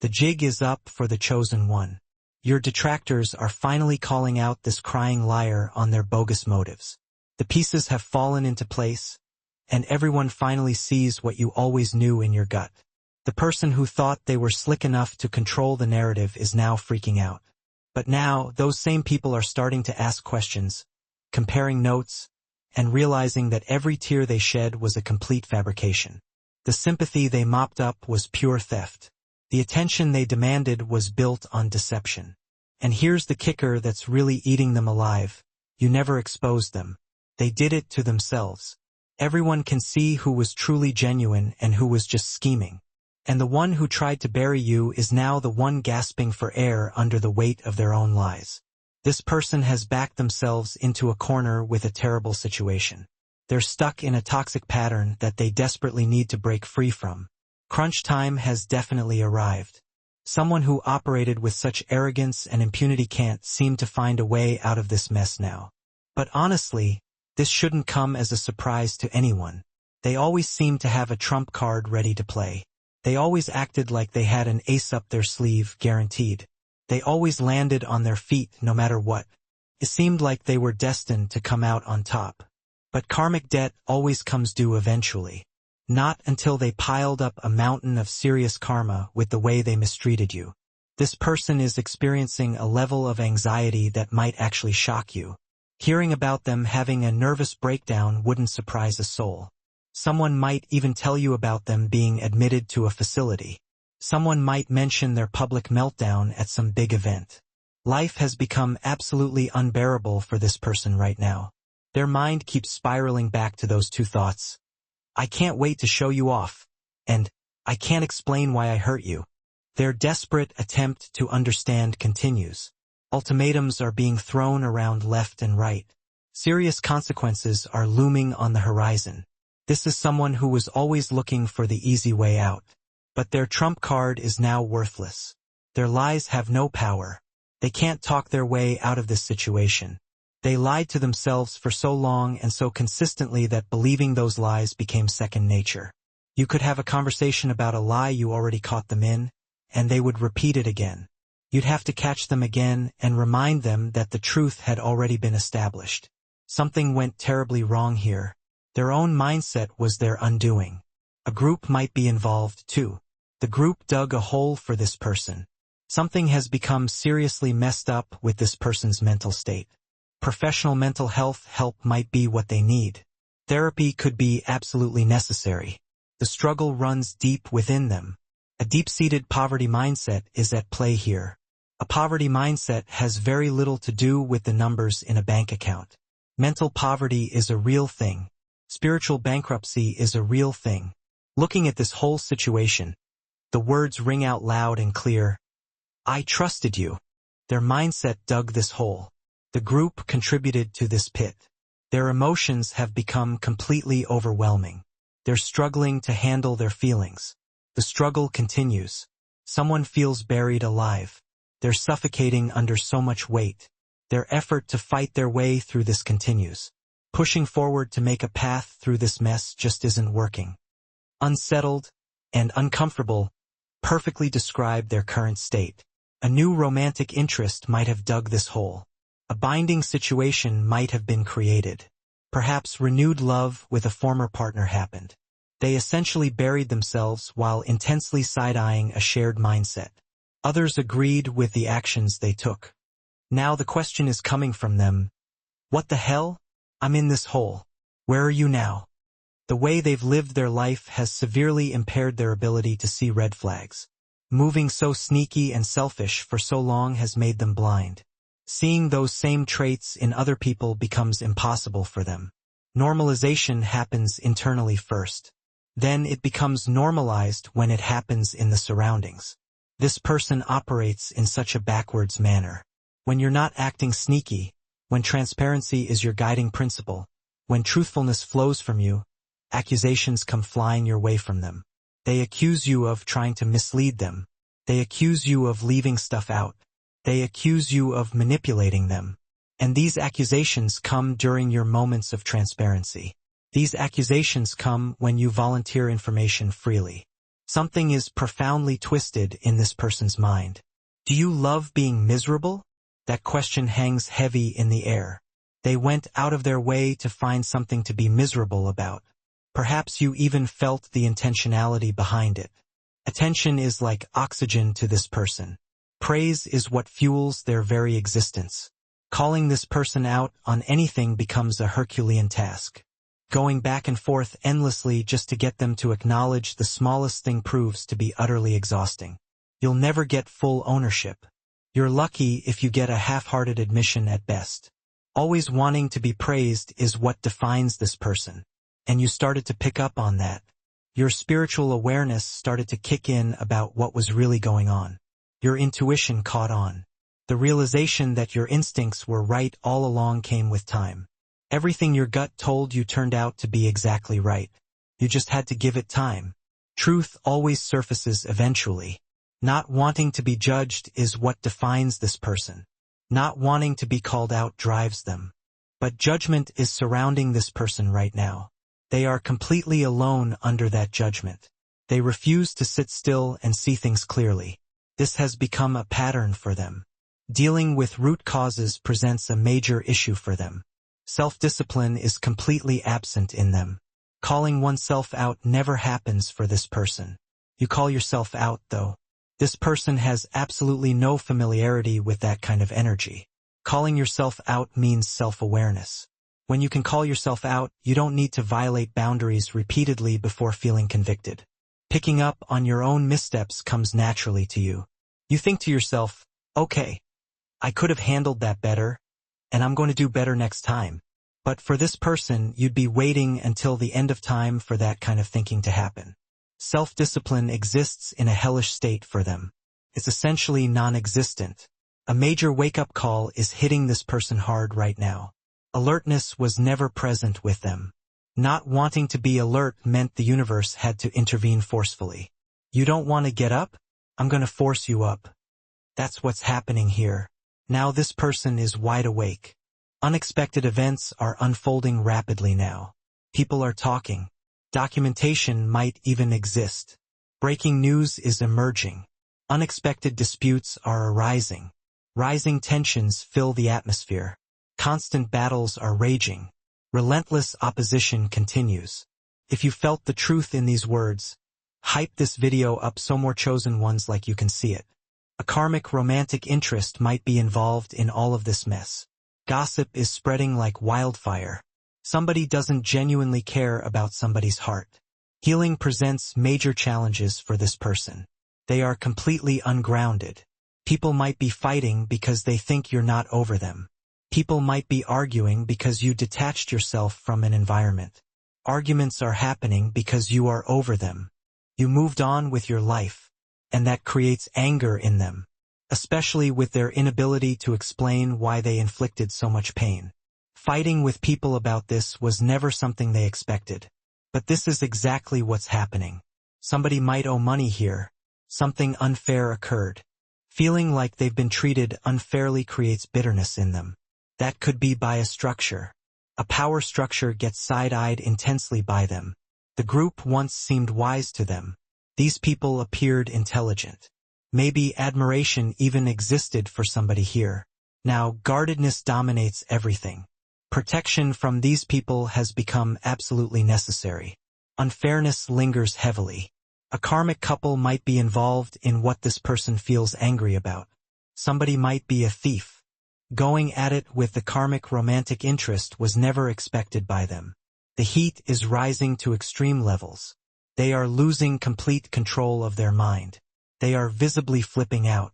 The jig is up for the chosen one. Your detractors are finally calling out this crying liar on their bogus motives. The pieces have fallen into place, and everyone finally sees what you always knew in your gut. The person who thought they were slick enough to control the narrative is now freaking out. But now, those same people are starting to ask questions, comparing notes, and realizing that every tear they shed was a complete fabrication. The sympathy they mopped up was pure theft. The attention they demanded was built on deception. And here's the kicker that's really eating them alive. You never exposed them. They did it to themselves. Everyone can see who was truly genuine and who was just scheming. And the one who tried to bury you is now the one gasping for air under the weight of their own lies. This person has backed themselves into a corner with a terrible situation. They're stuck in a toxic pattern that they desperately need to break free from. Crunch time has definitely arrived. Someone who operated with such arrogance and impunity can't seem to find a way out of this mess now. But honestly, this shouldn't come as a surprise to anyone. They always seem to have a trump card ready to play. They always acted like they had an ace up their sleeve, guaranteed. They always landed on their feet no matter what. It seemed like they were destined to come out on top. But karmic debt always comes due eventually. Not until they piled up a mountain of serious karma with the way they mistreated you. This person is experiencing a level of anxiety that might actually shock you. Hearing about them having a nervous breakdown wouldn't surprise a soul. Someone might even tell you about them being admitted to a facility. Someone might mention their public meltdown at some big event. Life has become absolutely unbearable for this person right now. Their mind keeps spiraling back to those two thoughts. I can't wait to show you off. And I can't explain why I hurt you. Their desperate attempt to understand continues. Ultimatums are being thrown around left and right. Serious consequences are looming on the horizon. This is someone who was always looking for the easy way out. But their trump card is now worthless. Their lies have no power. They can't talk their way out of this situation. They lied to themselves for so long and so consistently that believing those lies became second nature. You could have a conversation about a lie you already caught them in, and they would repeat it again. You'd have to catch them again and remind them that the truth had already been established. Something went terribly wrong here. Their own mindset was their undoing. A group might be involved too. The group dug a hole for this person. Something has become seriously messed up with this person's mental state. Professional mental health help might be what they need. Therapy could be absolutely necessary. The struggle runs deep within them. A deep-seated poverty mindset is at play here. A poverty mindset has very little to do with the numbers in a bank account. Mental poverty is a real thing. Spiritual bankruptcy is a real thing. Looking at this whole situation, the words ring out loud and clear. I trusted you. Their mindset dug this hole. The group contributed to this pit. Their emotions have become completely overwhelming. They're struggling to handle their feelings. The struggle continues. Someone feels buried alive. They're suffocating under so much weight. Their effort to fight their way through this continues. Pushing forward to make a path through this mess just isn't working. Unsettled and uncomfortable perfectly describe their current state. A new romantic interest might have dug this hole. A binding situation might have been created. Perhaps renewed love with a former partner happened. They essentially buried themselves while intensely side-eyeing a shared mindset. Others agreed with the actions they took. Now the question is coming from them. What the hell? I'm in this hole. Where are you now? The way they've lived their life has severely impaired their ability to see red flags. Moving so sneaky and selfish for so long has made them blind. Seeing those same traits in other people becomes impossible for them. Normalization happens internally first. Then it becomes normalized when it happens in the surroundings. This person operates in such a backwards manner. When you're not acting sneaky, when transparency is your guiding principle, when truthfulness flows from you, accusations come flying your way from them. They accuse you of trying to mislead them. They accuse you of leaving stuff out. They accuse you of manipulating them. And these accusations come during your moments of transparency. These accusations come when you volunteer information freely. Something is profoundly twisted in this person's mind. Do you love being miserable? That question hangs heavy in the air. They went out of their way to find something to be miserable about. Perhaps you even felt the intentionality behind it. Attention is like oxygen to this person. Praise is what fuels their very existence. Calling this person out on anything becomes a Herculean task. Going back and forth endlessly just to get them to acknowledge the smallest thing proves to be utterly exhausting. You'll never get full ownership. You're lucky if you get a half-hearted admission at best. Always wanting to be praised is what defines this person. And you started to pick up on that. Your spiritual awareness started to kick in about what was really going on. Your intuition caught on. The realization that your instincts were right all along came with time. Everything your gut told you turned out to be exactly right. You just had to give it time. Truth always surfaces eventually. Not wanting to be judged is what defines this person. Not wanting to be called out drives them. But judgment is surrounding this person right now. They are completely alone under that judgment. They refuse to sit still and see things clearly. This has become a pattern for them. Dealing with root causes presents a major issue for them. Self-discipline is completely absent in them. Calling oneself out never happens for this person. You call yourself out, though. This person has absolutely no familiarity with that kind of energy. Calling yourself out means self-awareness. When you can call yourself out, you don't need to violate boundaries repeatedly before feeling convicted. Picking up on your own missteps comes naturally to you. You think to yourself, okay, I could have handled that better, and I'm going to do better next time. But for this person, you'd be waiting until the end of time for that kind of thinking to happen. Self-discipline exists in a hellish state for them. It's essentially non-existent. A major wake-up call is hitting this person hard right now. Alertness was never present with them. Not wanting to be alert meant the universe had to intervene forcefully. You don't want to get up? I'm going to force you up. That's what's happening here. Now this person is wide awake. Unexpected events are unfolding rapidly now. People are talking. Documentation might even exist. Breaking news is emerging. Unexpected disputes are arising. Rising tensions fill the atmosphere. Constant battles are raging. Relentless opposition continues. If you felt the truth in these words, hype this video up so more chosen ones like you can see it. A karmic romantic interest might be involved in all of this mess. Gossip is spreading like wildfire. Somebody doesn't genuinely care about somebody's heart. Healing presents major challenges for this person. They are completely ungrounded. People might be fighting because they think you're not over them. People might be arguing because you detached yourself from an environment. Arguments are happening because you are over them. You moved on with your life, and that creates anger in them, especially with their inability to explain why they inflicted so much pain. Fighting with people about this was never something they expected. But this is exactly what's happening. Somebody might owe money here. Something unfair occurred. Feeling like they've been treated unfairly creates bitterness in them. That could be by a structure. A power structure gets side-eyed intensely by them. The group once seemed wise to them. These people appeared intelligent. Maybe admiration even existed for somebody here. Now guardedness dominates everything. Protection from these people has become absolutely necessary. Unfairness lingers heavily. A karmic couple might be involved in what this person feels angry about. Somebody might be a thief. Going at it with the karmic romantic interest was never expected by them. The heat is rising to extreme levels. They are losing complete control of their mind. They are visibly flipping out.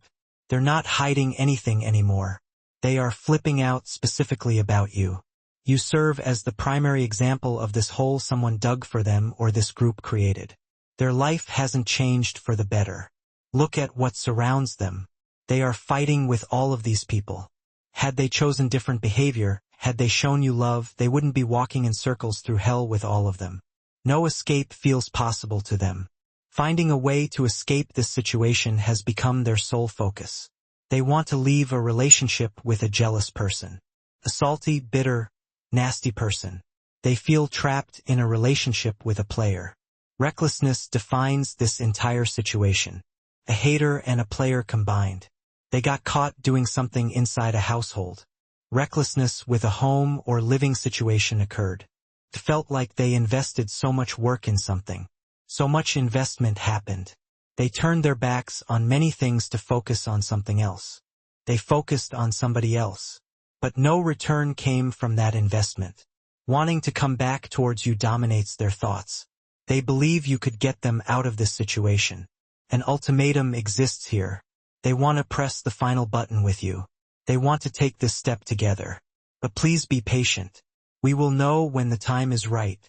They're not hiding anything anymore. They are flipping out specifically about you. You serve as the primary example of this hole someone dug for them or this group created. Their life hasn't changed for the better. Look at what surrounds them. They are fighting with all of these people. Had they chosen different behavior, had they shown you love, they wouldn't be walking in circles through hell with all of them. No escape feels possible to them. Finding a way to escape this situation has become their sole focus. They want to leave a relationship with a jealous person. A salty, bitter, nasty person. They feel trapped in a relationship with a player. Recklessness defines this entire situation. A hater and a player combined. They got caught doing something inside a household. Recklessness with a home or living situation occurred. It felt like they invested so much work in something. So much investment happened. They turned their backs on many things to focus on something else. They focused on somebody else. But no return came from that investment. Wanting to come back towards you dominates their thoughts. They believe you could get them out of this situation. An ultimatum exists here. They want to press the final button with you. They want to take this step together. But please be patient. We will know when the time is right.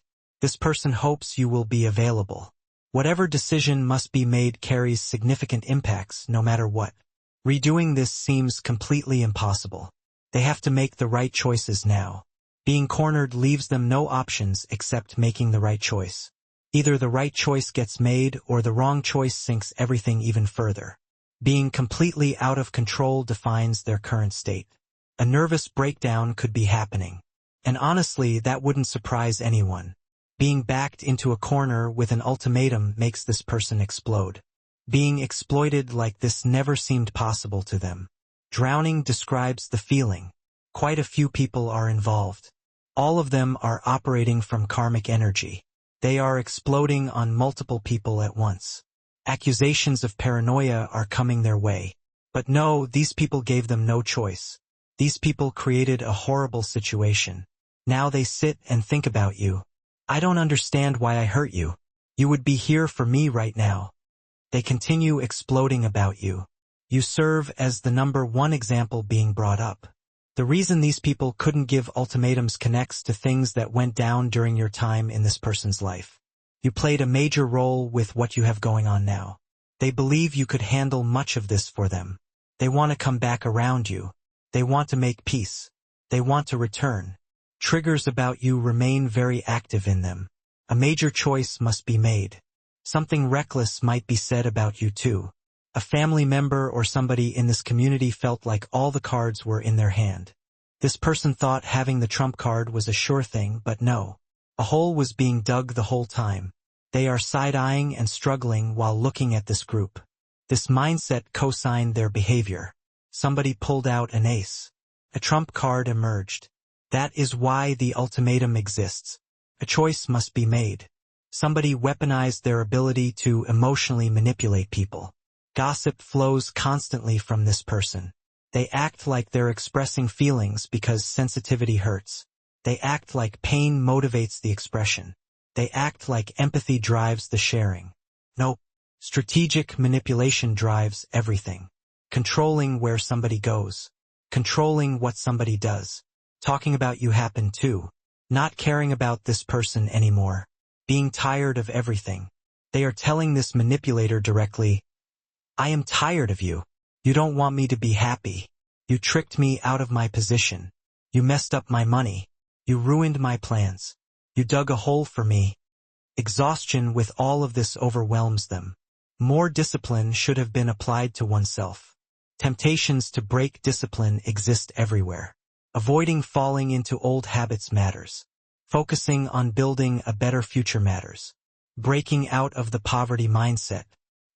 This person hopes you will be available. Whatever decision must be made carries significant impacts no matter what. Redoing this seems completely impossible. They have to make the right choices now. Being cornered leaves them no options except making the right choice. Either the right choice gets made or the wrong choice sinks everything even further. Being completely out of control defines their current state. A nervous breakdown could be happening. And honestly, that wouldn't surprise anyone. Being backed into a corner with an ultimatum makes this person explode. Being exploited like this never seemed possible to them. Drowning describes the feeling. Quite a few people are involved. All of them are operating from karmic energy. They are exploding on multiple people at once. Accusations of paranoia are coming their way. But no, these people gave them no choice. These people created a horrible situation. Now they sit and think about you. I don't understand why I hurt you. You would be here for me right now. They continue exploding about you. You serve as the number one example being brought up. The reason these people couldn't give ultimatums connects to things that went down during your time in this person's life. You played a major role with what you have going on now. They believe you could handle much of this for them. They want to come back around you. They want to make peace. They want to return. Triggers about you remain very active in them. A major choice must be made. Something reckless might be said about you too. A family member or somebody in this community felt like all the cards were in their hand. This person thought having the trump card was a sure thing, but no. A hole was being dug the whole time. They are side-eyeing and struggling while looking at this group. This mindset co-signed their behavior. Somebody pulled out an ace. A trump card emerged. That is why the ultimatum exists. A choice must be made. Somebody weaponized their ability to emotionally manipulate people. Gossip flows constantly from this person. They act like they're expressing feelings because sensitivity hurts. They act like pain motivates the expression. They act like empathy drives the sharing. Nope. Strategic manipulation drives everything. Controlling where somebody goes. Controlling what somebody does. Talking about you happen too. Not caring about this person anymore. Being tired of everything. They are telling this manipulator directly, I am tired of you. You don't want me to be happy. You tricked me out of my position. You messed up my money. You ruined my plans. You dug a hole for me. Exhaustion with all of this overwhelms them. More discipline should have been applied to oneself. Temptations to break discipline exist everywhere. Avoiding falling into old habits matters. Focusing on building a better future matters. Breaking out of the poverty mindset.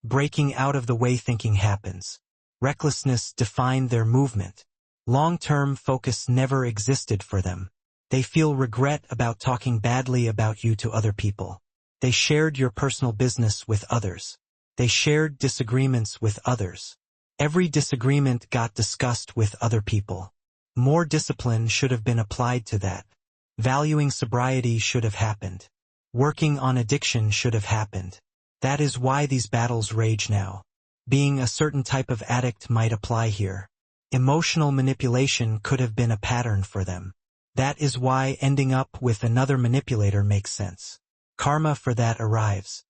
Breaking out of the way thinking happens. Recklessness defined their movement. Long-term focus never existed for them. They feel regret about talking badly about you to other people. They shared your personal business with others. They shared disagreements with others. Every disagreement got discussed with other people. More discipline should have been applied to that. Valuing sobriety should have happened. Working on addiction should have happened. That is why these battles rage now. Being a certain type of addict might apply here. Emotional manipulation could have been a pattern for them. That is why ending up with another manipulator makes sense. Karma for that arrives.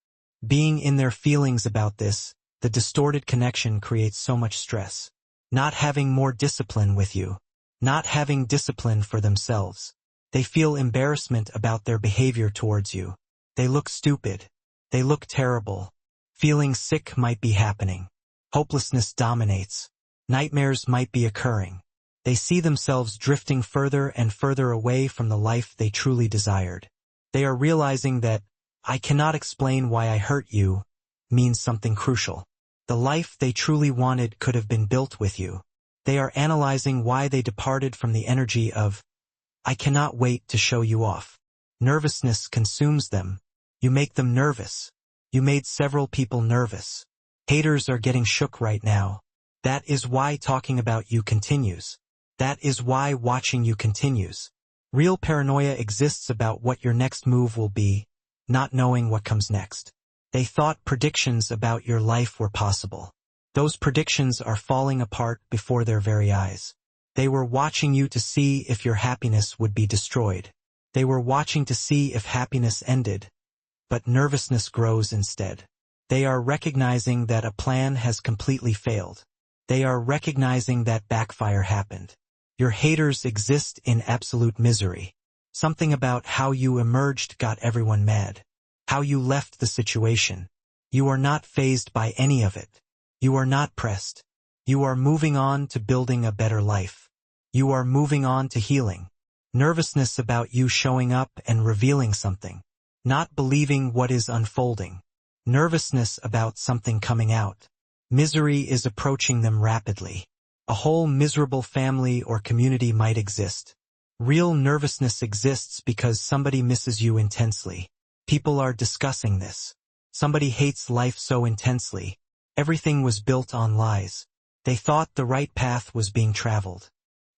Being in their feelings about this, the distorted connection creates so much stress. Not having more discipline with you. Not having discipline for themselves. They feel embarrassment about their behavior towards you. They look stupid. They look terrible. Feeling sick might be happening. Hopelessness dominates. Nightmares might be occurring. They see themselves drifting further and further away from the life they truly desired. They are realizing that "I cannot explain why I hurt you" means something crucial. The life they truly wanted could have been built with you. They are analyzing why they departed from the energy of, "I cannot wait to show you off." Nervousness consumes them. You make them nervous. You made several people nervous. Haters are getting shook right now. That is why talking about you continues. That is why watching you continues. Real paranoia exists about what your next move will be, not knowing what comes next. They thought predictions about your life were possible. Those predictions are falling apart before their very eyes. They were watching you to see if your happiness would be destroyed. They were watching to see if happiness ended, but nervousness grows instead. They are recognizing that a plan has completely failed. They are recognizing that backfire happened. Your haters exist in absolute misery. Something about how you emerged got everyone mad. How you left the situation. You are not fazed by any of it. You are not pressed. You are moving on to building a better life. You are moving on to healing. Nervousness about you showing up and revealing something. Not believing what is unfolding. Nervousness about something coming out. Misery is approaching them rapidly. A whole miserable family or community might exist. Real nervousness exists because somebody misses you intensely. People are discussing this. Somebody hates life so intensely. Everything was built on lies. They thought the right path was being traveled.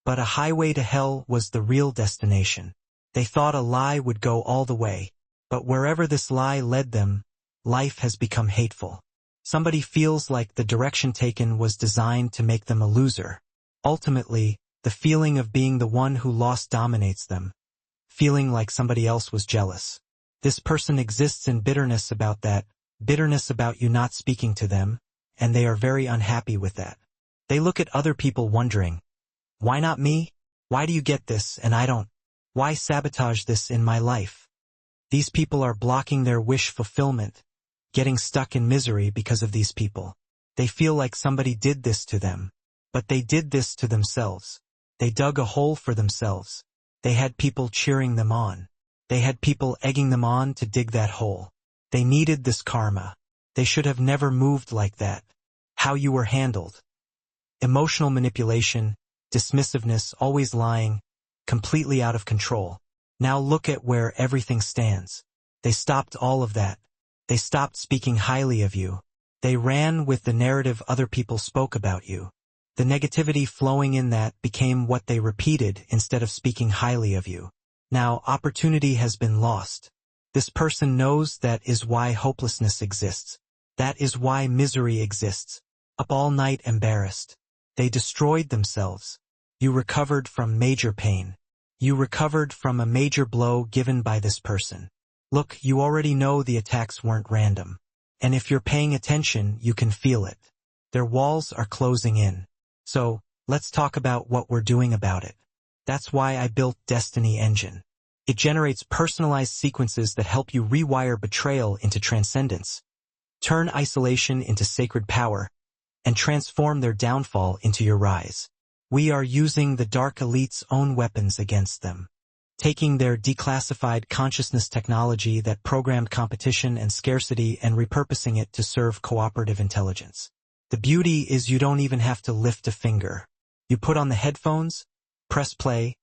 But a highway to hell was the real destination. They thought a lie would go all the way. But wherever this lie led them, life has become hateful. Somebody feels like the direction taken was designed to make them a loser. Ultimately, the feeling of being the one who lost dominates them. Feeling like somebody else was jealous. This person exists in bitterness about that, bitterness about you not speaking to them, and they are very unhappy with that. They look at other people wondering, why not me? Why do you get this and I don't? Why sabotage this in my life? These people are blocking their wish fulfillment, getting stuck in misery because of these people. They feel like somebody did this to them, but they did this to themselves. They dug a hole for themselves. They had people cheering them on. They had people egging them on to dig that hole. They needed this karma. They should have never moved like that. How you were handled. Emotional manipulation, dismissiveness, always lying, completely out of control. Now look at where everything stands. They stopped all of that. They stopped speaking highly of you. They ran with the narrative other people spoke about you. The negativity flowing in that became what they repeated instead of speaking highly of you. Now opportunity has been lost. This person knows that is why hopelessness exists. That is why misery exists. Up all night embarrassed. They destroyed themselves. You recovered from major pain. You recovered from a major blow given by this person. Look, you already know the attacks weren't random. And if you're paying attention, you can feel it. Their walls are closing in. So, let's talk about what we're doing about it. That's why I built Destiny Engine. It generates personalized sequences that help you rewire betrayal into transcendence, turn isolation into sacred power, and transform their downfall into your rise. We are using the Dark Elite's own weapons against them, taking their declassified consciousness technology that programmed competition and scarcity and repurposing it to serve cooperative intelligence. The beauty is you don't even have to lift a finger. You put on the headphones, press play,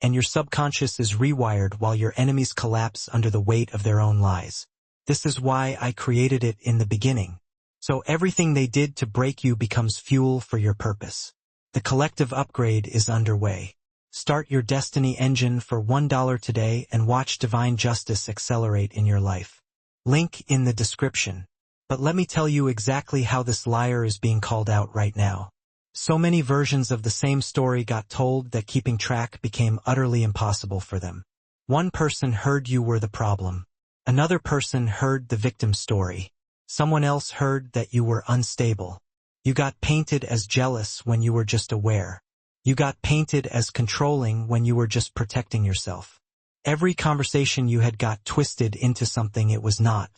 and your subconscious is rewired while your enemies collapse under the weight of their own lies. This is why I created it in the beginning. So everything they did to break you becomes fuel for your purpose. The collective upgrade is underway. Start your Destiny Engine for $1 today and watch divine justice accelerate in your life. Link in the description. But let me tell you exactly how this liar is being called out right now. So many versions of the same story got told that keeping track became utterly impossible for them. One person heard you were the problem. Another person heard the victim's story. Someone else heard that you were unstable. You got painted as jealous when you were just aware. You got painted as controlling when you were just protecting yourself. Every conversation you had got twisted into something it was not.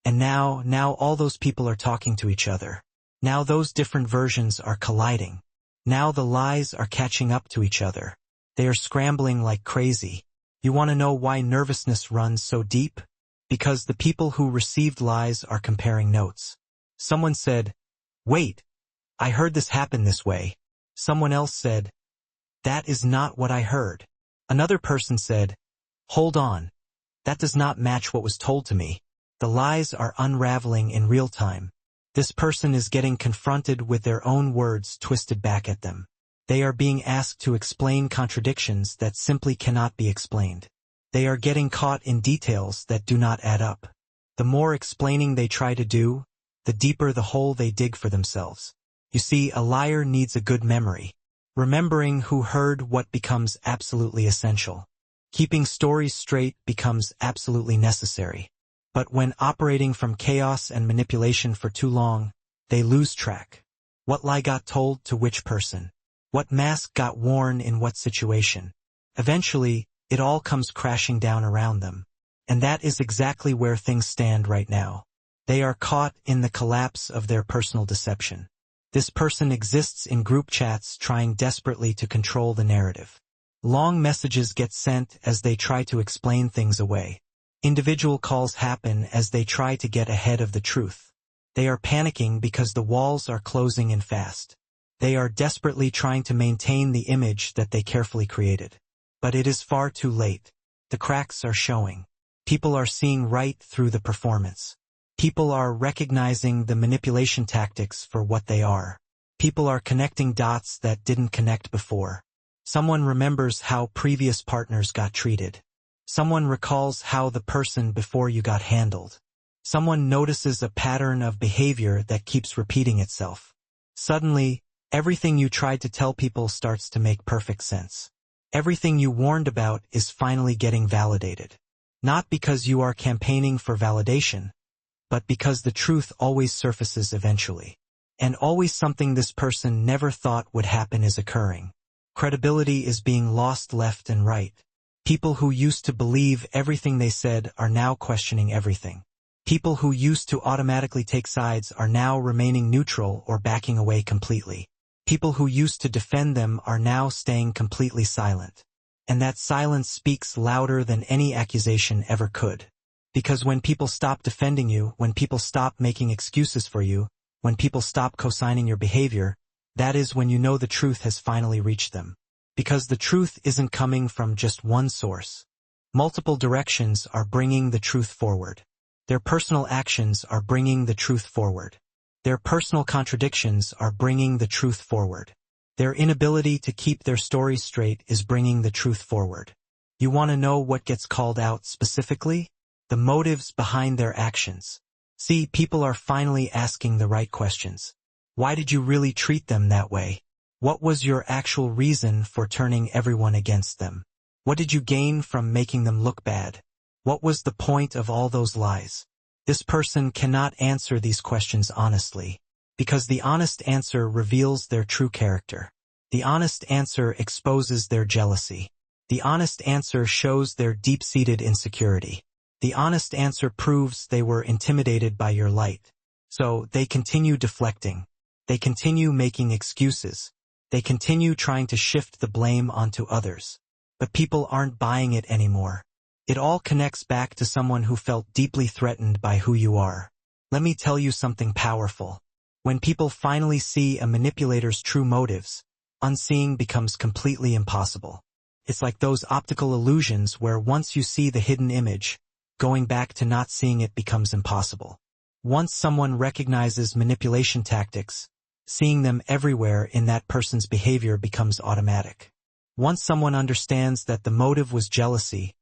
And now all those people are talking to each other. Now those different versions are colliding. Now the lies are catching up to each other. They are scrambling like crazy. You want to know why nervousness runs so deep? Because the people who received lies are comparing notes. Someone said, "Wait, I heard this happen this way." Someone else said, "That is not what I heard." Another person said, "Hold on, that does not match what was told to me." The lies are unraveling in real time. This person is getting confronted with their own words twisted back at them. They are being asked to explain contradictions that simply cannot be explained. They are getting caught in details that do not add up. The more explaining they try to do, the deeper the hole they dig for themselves. You see, a liar needs a good memory. Remembering who heard what becomes absolutely essential. Keeping stories straight becomes absolutely necessary. But when operating from chaos and manipulation for too long, they lose track. What lie got told to which person? What mask got worn in what situation? Eventually, it all comes crashing down around them. And that is exactly where things stand right now. They are caught in the collapse of their personal deception. This person exists in group chats trying desperately to control the narrative. Long messages get sent as they try to explain things away. Individual calls happen as they try to get ahead of the truth. They are panicking because the walls are closing in fast. They are desperately trying to maintain the image that they carefully created. But it is far too late. The cracks are showing. People are seeing right through the performance. People are recognizing the manipulation tactics for what they are. People are connecting dots that didn't connect before. Someone remembers how previous partners got treated. Someone recalls how the person before you got handled. Someone notices a pattern of behavior that keeps repeating itself. Suddenly, everything you tried to tell people starts to make perfect sense. Everything you warned about is finally getting validated. Not because you are campaigning for validation, but because the truth always surfaces eventually. And always something this person never thought would happen is occurring. Credibility is being lost left and right. People who used to believe everything they said are now questioning everything. People who used to automatically take sides are now remaining neutral or backing away completely. People who used to defend them are now staying completely silent. And that silence speaks louder than any accusation ever could. Because when people stop defending you, when people stop making excuses for you, when people stop co-signing your behavior, that is when you know the truth has finally reached them. Because the truth isn't coming from just one source. Multiple directions are bringing the truth forward. Their personal actions are bringing the truth forward. Their personal contradictions are bringing the truth forward. Their inability to keep their stories straight is bringing the truth forward. You want to know what gets called out specifically? The motives behind their actions. See, people are finally asking the right questions. Why did you really treat them that way? What was your actual reason for turning everyone against them? What did you gain from making them look bad? What was the point of all those lies? This person cannot answer these questions honestly, because the honest answer reveals their true character. The honest answer exposes their jealousy. The honest answer shows their deep-seated insecurity. The honest answer proves they were intimidated by your light. So they continue deflecting. They continue making excuses. They continue trying to shift the blame onto others. But people aren't buying it anymore. It all connects back to someone who felt deeply threatened by who you are. Let me tell you something powerful. When people finally see a manipulator's true motives, unseeing becomes completely impossible. It's like those optical illusions where once you see the hidden image, going back to not seeing it becomes impossible. Once someone recognizes manipulation tactics, seeing them everywhere in that person's behavior becomes automatic. Once someone understands that the motive was jealousy,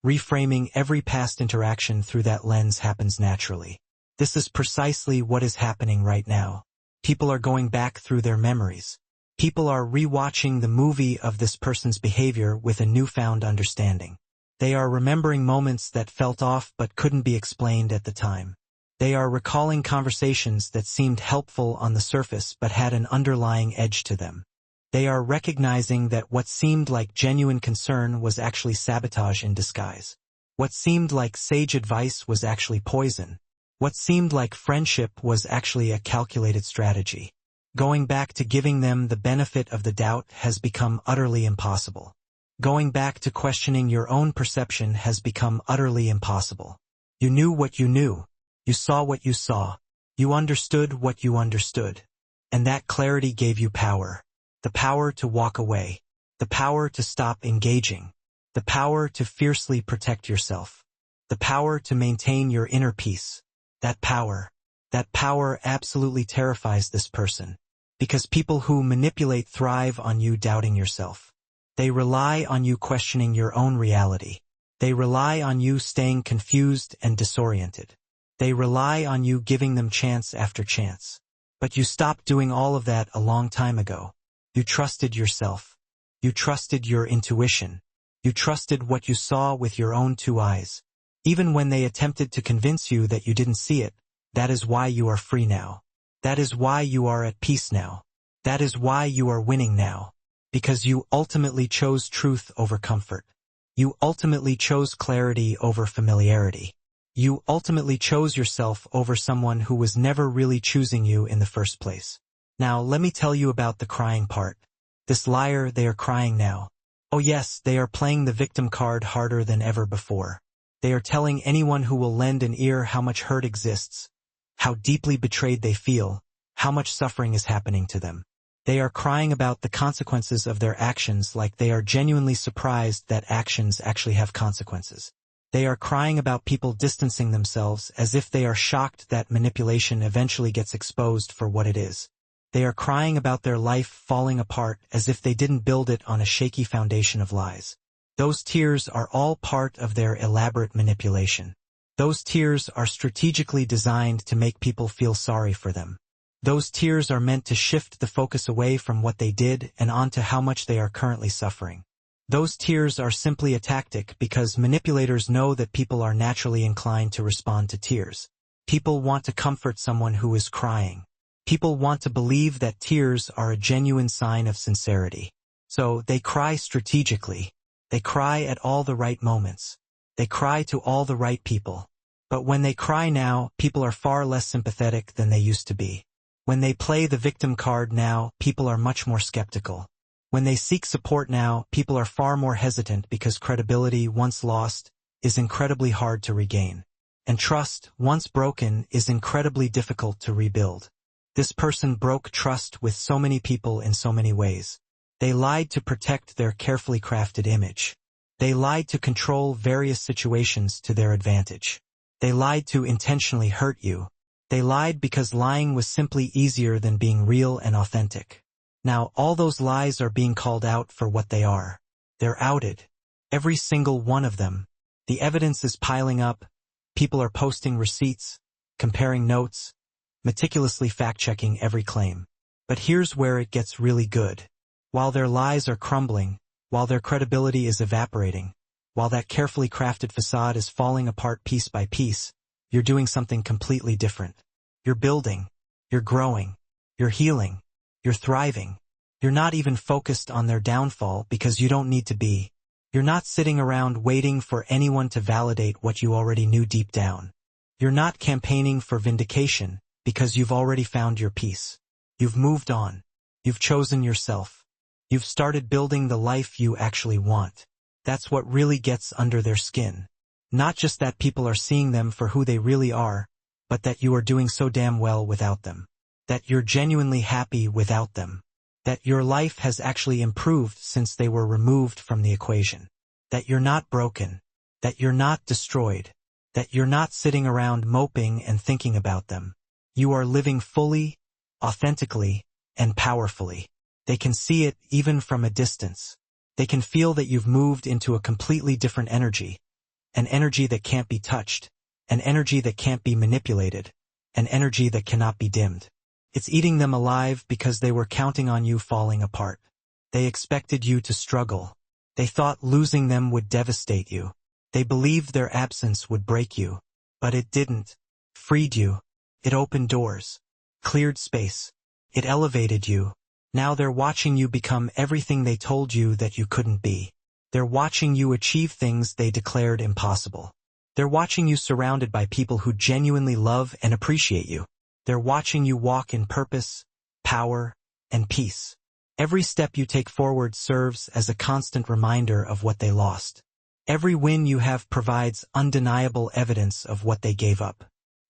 reframing every past interaction through that lens happens naturally. This is precisely what is happening right now. People are going back through their memories. People are rewatching the movie of this person's behavior with a newfound understanding. They are remembering moments that felt off but couldn't be explained at the time. They are recalling conversations that seemed helpful on the surface but had an underlying edge to them. They are recognizing that what seemed like genuine concern was actually sabotage in disguise. What seemed like sage advice was actually poison. What seemed like friendship was actually a calculated strategy. Going back to giving them the benefit of the doubt has become utterly impossible. Going back to questioning your own perception has become utterly impossible. You knew what you knew. You saw what you saw. You understood what you understood. And that clarity gave you power. The power to walk away. The power to stop engaging. The power to fiercely protect yourself. The power to maintain your inner peace. That power absolutely terrifies this person. Because people who manipulate thrive on you doubting yourself. They rely on you questioning your own reality. They rely on you staying confused and disoriented. They rely on you giving them chance after chance. But you stopped doing all of that a long time ago. You trusted yourself. You trusted your intuition. You trusted what you saw with your own two eyes. Even when they attempted to convince you that you didn't see it, that is why you are free now. That is why you are at peace now. That is why you are winning now. Because you ultimately chose truth over comfort. You ultimately chose clarity over familiarity. You ultimately chose yourself over someone who was never really choosing you in the first place. Now, let me tell you about the crying part. This liar, they are crying now. Oh yes, they are playing the victim card harder than ever before. They are telling anyone who will lend an ear how much hurt exists, how deeply betrayed they feel, how much suffering is happening to them. They are crying about the consequences of their actions like they are genuinely surprised that actions actually have consequences. They are crying about people distancing themselves as if they are shocked that manipulation eventually gets exposed for what it is. They are crying about their life falling apart as if they didn't build it on a shaky foundation of lies. Those tears are all part of their elaborate manipulation. Those tears are strategically designed to make people feel sorry for them. Those tears are meant to shift the focus away from what they did and onto how much they are currently suffering. Those tears are simply a tactic because manipulators know that people are naturally inclined to respond to tears. People want to comfort someone who is crying. People want to believe that tears are a genuine sign of sincerity. So they cry strategically. They cry at all the right moments. They cry to all the right people. But when they cry now, people are far less sympathetic than they used to be. When they play the victim card now, people are much more skeptical. When they seek support now, people are far more hesitant because credibility, once lost, is incredibly hard to regain. And trust, once broken, is incredibly difficult to rebuild. This person broke trust with so many people in so many ways. They lied to protect their carefully crafted image. They lied to control various situations to their advantage. They lied to intentionally hurt you. They lied because lying was simply easier than being real and authentic. Now, all those lies are being called out for what they are. They're outed. Every single one of them. The evidence is piling up. People are posting receipts, comparing notes, meticulously fact-checking every claim. But here's where it gets really good. While their lies are crumbling, while their credibility is evaporating, while that carefully crafted facade is falling apart piece by piece, you're doing something completely different. You're building. You're growing. You're healing. You're thriving. You're not even focused on their downfall because you don't need to be. You're not sitting around waiting for anyone to validate what you already knew deep down. You're not campaigning for vindication because you've already found your peace. You've moved on. You've chosen yourself. You've started building the life you actually want. That's what really gets under their skin. Not just that people are seeing them for who they really are, but that you are doing so damn well without them. That you're genuinely happy without them. That your life has actually improved since they were removed from the equation. That you're not broken. That you're not destroyed. That you're not sitting around moping and thinking about them. You are living fully, authentically, and powerfully. They can see it even from a distance. They can feel that you've moved into a completely different energy. An energy that can't be touched. An energy that can't be manipulated. An energy that cannot be dimmed. It's eating them alive because they were counting on you falling apart. They expected you to struggle. They thought losing them would devastate you. They believed their absence would break you. But it didn't. Freed you. It opened doors. Cleared space. It elevated you. Now they're watching you become everything they told you that you couldn't be. They're watching you achieve things they declared impossible. They're watching you surrounded by people who genuinely love and appreciate you. They're watching you walk in purpose, power, and peace. Every step you take forward serves as a constant reminder of what they lost. Every win you have provides undeniable evidence of what they gave up.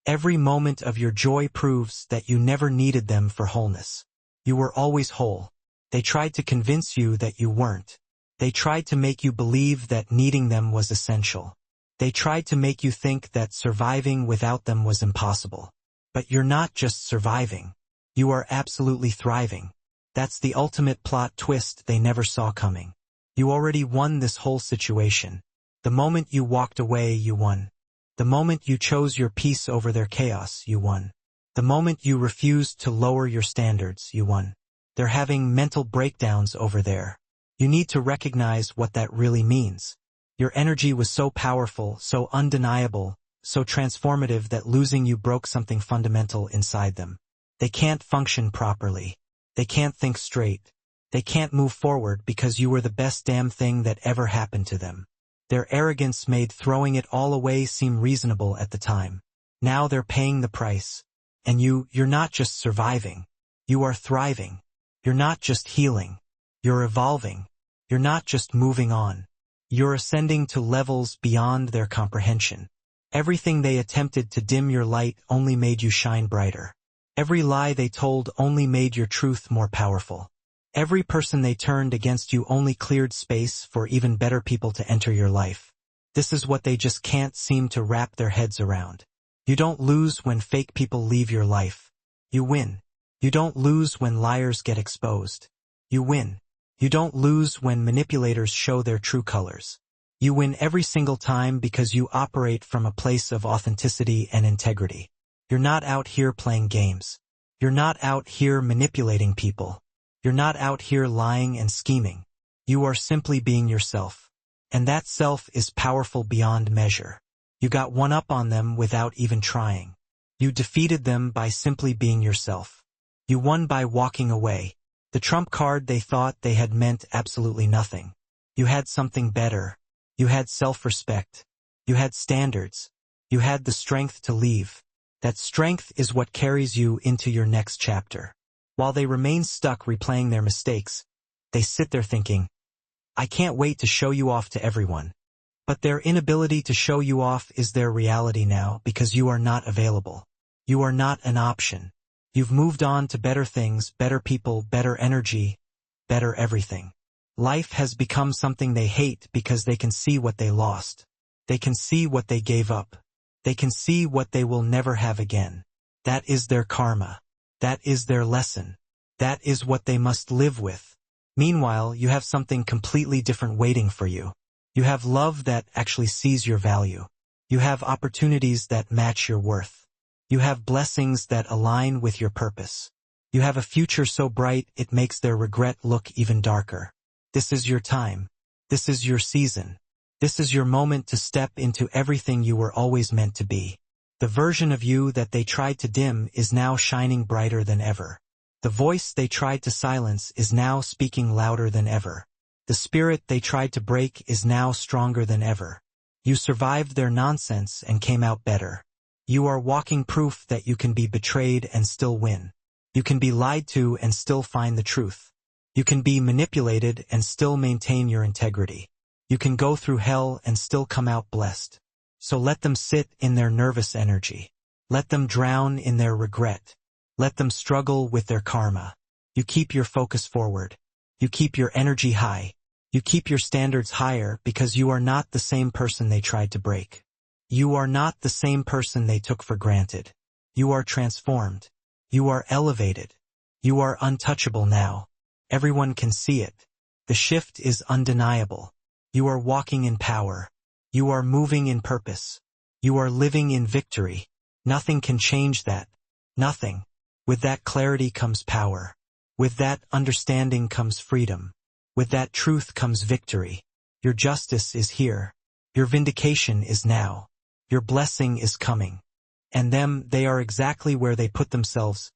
Every moment of your joy proves that you never needed them for wholeness. You were always whole. They tried to convince you that you weren't. They tried to make you believe that needing them was essential. They tried to make you think that surviving without them was impossible. But you're not just surviving. You are absolutely thriving. That's the ultimate plot twist they never saw coming. You already won this whole situation. The moment you walked away, you won. The moment you chose your peace over their chaos, you won. The moment you refused to lower your standards, you won. They're having mental breakdowns over there. You need to recognize what that really means. Your energy was so powerful, so undeniable, so transformative that losing you broke something fundamental inside them. They can't function properly. They can't think straight. They can't move forward because you were the best damn thing that ever happened to them. Their arrogance made throwing it all away seem reasonable at the time. Now they're paying the price. And you're not just surviving. You are thriving. You're not just healing. You're evolving. You're not just moving on. You're ascending to levels beyond their comprehension. Everything they attempted to dim your light only made you shine brighter. Every lie they told only made your truth more powerful. Every person they turned against you only cleared space for even better people to enter your life. This is what they just can't seem to wrap their heads around. You don't lose when fake people leave your life. You win. You don't lose when liars get exposed. You win. You don't lose when manipulators show their true colors. You win every single time because you operate from a place of authenticity and integrity. You're not out here playing games. You're not out here manipulating people. You're not out here lying and scheming. You are simply being yourself. And that self is powerful beyond measure. You got one up on them without even trying. You defeated them by simply being yourself. You won by walking away. The trump card they thought they had meant absolutely nothing. You had something better. You had self-respect. You had standards. You had the strength to leave. That strength is what carries you into your next chapter. While they remain stuck replaying their mistakes, they sit there thinking, I can't wait to show you off to everyone. But their inability to show you off is their reality now because you are not available. You are not an option. You've moved on to better things, better people, better energy, better everything. Life has become something they hate because they can see what they lost. They can see what they gave up. They can see what they will never have again. That is their karma. That is their lesson. That is what they must live with. Meanwhile, you have something completely different waiting for you. You have love that actually sees your value. You have opportunities that match your worth. You have blessings that align with your purpose. You have a future so bright it makes their regret look even darker. This is your time. This is your season. This is your moment to step into everything you were always meant to be. The version of you that they tried to dim is now shining brighter than ever. The voice they tried to silence is now speaking louder than ever. The spirit they tried to break is now stronger than ever. You survived their nonsense and came out better. You are walking proof that you can be betrayed and still win. You can be lied to and still find the truth. You can be manipulated and still maintain your integrity. You can go through hell and still come out blessed. So let them sit in their nervous energy. Let them drown in their regret. Let them struggle with their karma. You keep your focus forward. You keep your energy high. You keep your standards higher because you are not the same person they tried to break. You are not the same person they took for granted. You are transformed. You are elevated. You are untouchable now. Everyone can see it. The shift is undeniable. You are walking in power. You are moving in purpose. You are living in victory. Nothing can change that. Nothing. With that clarity comes power. With that understanding comes freedom. With that truth comes victory. Your justice is here. Your vindication is now. Your blessing is coming. And they are exactly where they put themselves,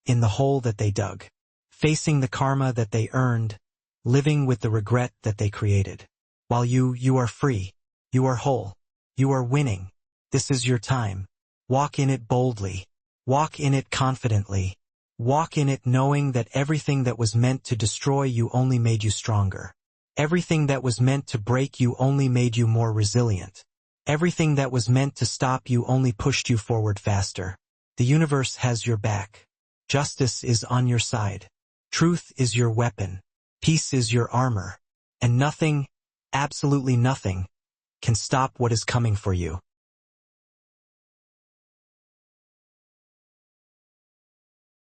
in the hole that they dug. Facing the karma that they earned, living with the regret that they created. While you are free. You are whole. You are winning. This is your time. Walk in it boldly. Walk in it confidently. Walk in it knowing that everything that was meant to destroy you only made you stronger. Everything that was meant to break you only made you more resilient. Everything that was meant to stop you only pushed you forward faster. The universe has your back. Justice is on your side. Truth is your weapon. Peace is your armor. And nothing, absolutely nothing, can stop what is coming for you.